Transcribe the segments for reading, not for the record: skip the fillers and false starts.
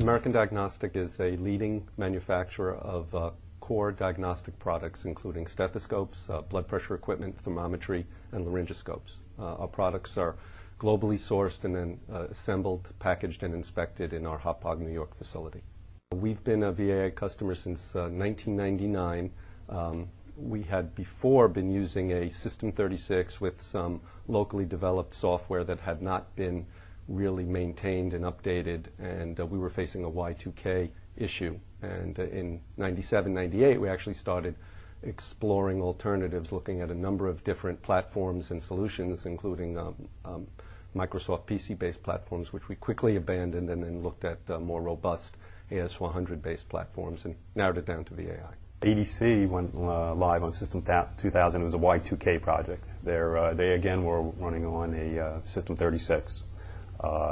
American Diagnostic is a leading manufacturer of core diagnostic products, including stethoscopes, blood pressure equipment, thermometry, and laryngoscopes. Our products are globally sourced and then assembled, packaged, and inspected in our Hauppauge, New York facility. We've been a VAI customer since 1999. We had before been using a System 36 with some locally developed software that had not been really maintained and updated, and we were facing a Y2K issue. And in 97, 98, we actually started exploring alternatives, looking at a number of different platforms and solutions, including Microsoft PC-based platforms, which we quickly abandoned, and then looked at more robust AS400-based platforms and narrowed it down to VAI. ADC went live on System 2000. It was a Y2K project. They again were running on a System 36,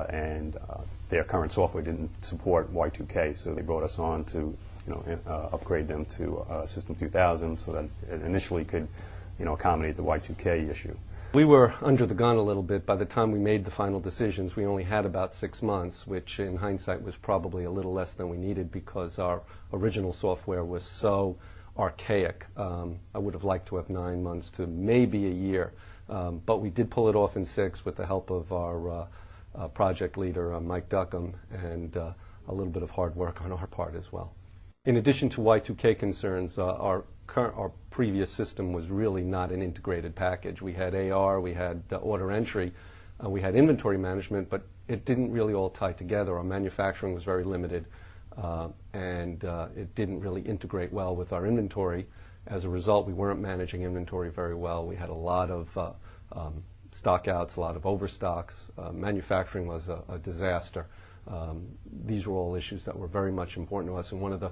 and their current software didn't support Y2K, so they brought us on to upgrade them to System 2000 so that it initially could accommodate the Y2K issue. We were under the gun a little bit. By the time we made the final decisions, we only had about 6 months, which in hindsight was probably a little less than we needed because our original software was so archaic. I would have liked to have 9 months to maybe a year, but we did pull it off in 6 with the help of our project leader, Mike Duckham, and a little bit of hard work on our part as well. In addition to Y2K concerns, our previous system was really not an integrated package. We had AR, we had order entry, we had inventory management, but it didn't really all tie together. Our manufacturing was very limited, and it didn't really integrate well with our inventory. As a result, we weren't managing inventory very well. We had a lot of stockouts, a lot of overstocks. Manufacturing was a disaster. These were all issues that were very much important to us, and one of the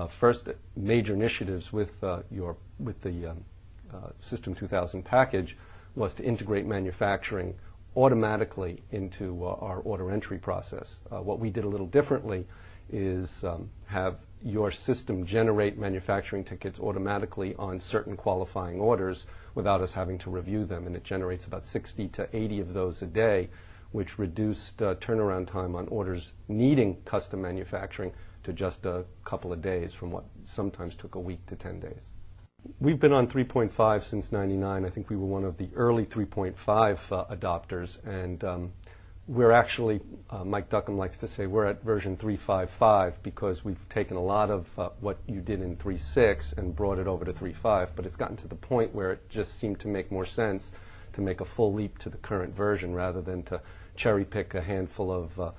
first major initiatives with the System 2000 package was to integrate manufacturing automatically into our order entry process. What we did a little differently is have your system generate manufacturing tickets automatically on certain qualifying orders without us having to review them, and it generates about 60 to 80 of those a day, which reduced turnaround time on orders needing custom manufacturing to just a couple of days from what sometimes took a week to 10 days. We've been on 3.5 since '99. I think we were one of the early 3.5 adopters, and we're actually, Mike Duckham likes to say, we're at version 3.5.5 because we've taken a lot of what you did in 3.6 and brought it over to 3.5, but it's gotten to the point where it just seemed to make more sense to make a full leap to the current version rather than to cherry pick a handful of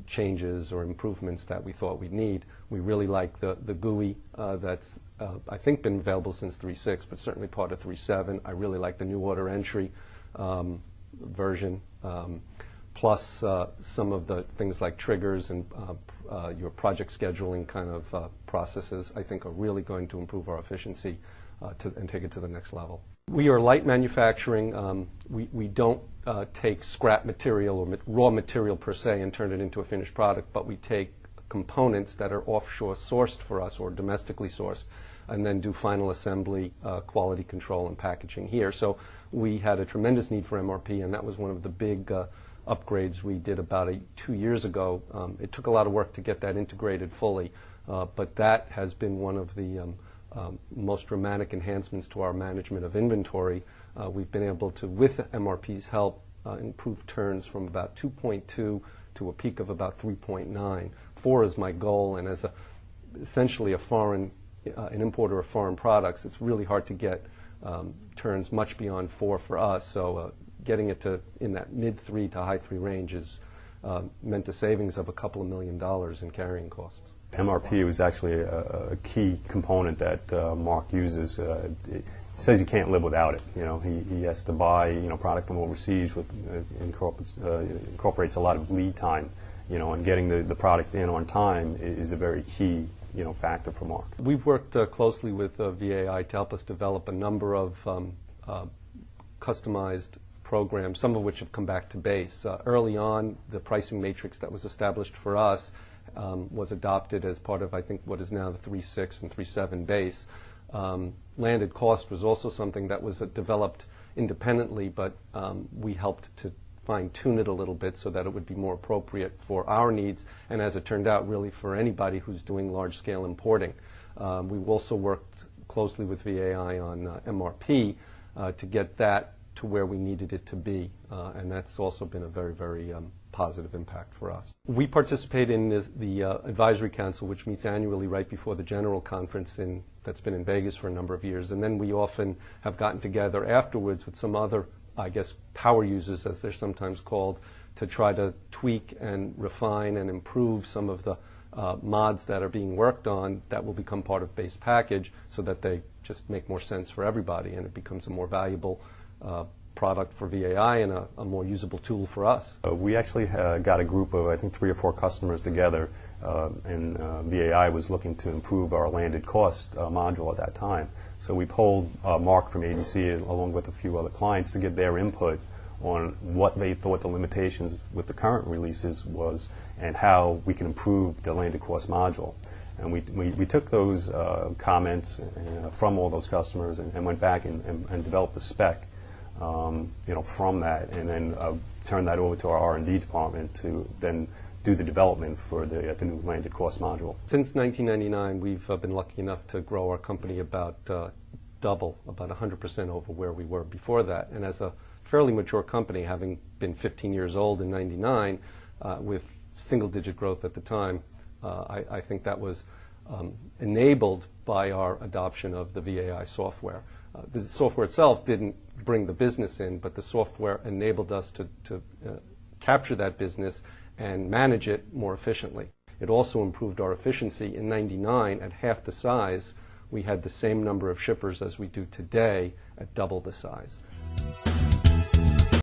changes or improvements that we thought we'd need. We really like the GUI that's I think been available since 3.6, but certainly part of 3.7. I really like the new order entry version, plus some of the things like triggers and your project scheduling kind of processes I think are really going to improve our efficiency and take it to the next level. We are light manufacturing. We don't take scrap material or raw material per se and turn it into a finished product, but we take components that are offshore sourced for us or domestically sourced and then do final assembly, quality control, and packaging here. So we had a tremendous need for MRP, and that was one of the big upgrades we did about 2 years ago. It took a lot of work to get that integrated fully, but that has been one of the most dramatic enhancements to our management of inventory. We've been able to, with MRP's help, improve turns from about 2.2 to a peak of about 3.9. 4 is my goal, and as essentially an importer of foreign products, it's really hard to get turns much beyond 4 for us. So getting it to in that mid-3 to high-3 range is meant a savings of a couple of $1 million in carrying costs. MRP was actually a key component that Mark uses. He says he can't live without it. He has to buy product from overseas, which incorporates a lot of lead time. And getting the product in on time is a very key factor for Mark. We've worked closely with VAI to help us develop a number of customized programs, some of which have come back to base. Early on, the pricing matrix that was established for us was adopted as part of, I think, what is now the 3.6 and 3.7 base. Landed cost was also something that was developed independently, but we helped to fine-tune it a little bit so that it would be more appropriate for our needs, and as it turned out, really for anybody who's doing large-scale importing. We've also worked closely with VAI on MRP to get that to where we needed it to be, and that's also been a very, very positive impact for us. We participate in the Advisory Council, which meets annually right before the General Conference that's been in Vegas for a number of years, and then we often have gotten together afterwards with some other, I guess, power users, as they're sometimes called, to try to tweak and refine and improve some of the mods that are being worked on that will become part of base package so that they just make more sense for everybody and it becomes a more valuable product for VAI and a more usable tool for us. We actually got a group of, I think, 3 or 4 customers together, and VAI was looking to improve our landed cost module at that time. So we polled Mark from ADC along with a few other clients to get their input on what they thought the limitations with the current releases was and how we can improve the landed cost module. And we took those comments from all those customers and went back and developed a spec from that, and then turn that over to our R&D department to then do the development for the new landed cost module. Since 1999, we've been lucky enough to grow our company about double, about 100% over where we were before that. And as a fairly mature company, having been 15 years old in 99, with single-digit growth at the time, I think that was enabled by our adoption of the VAI software. The software itself didn't bring the business in, but the software enabled us to capture that business and manage it more efficiently. It also improved our efficiency. In 99, at half the size, we had the same number of shippers as we do today at double the size.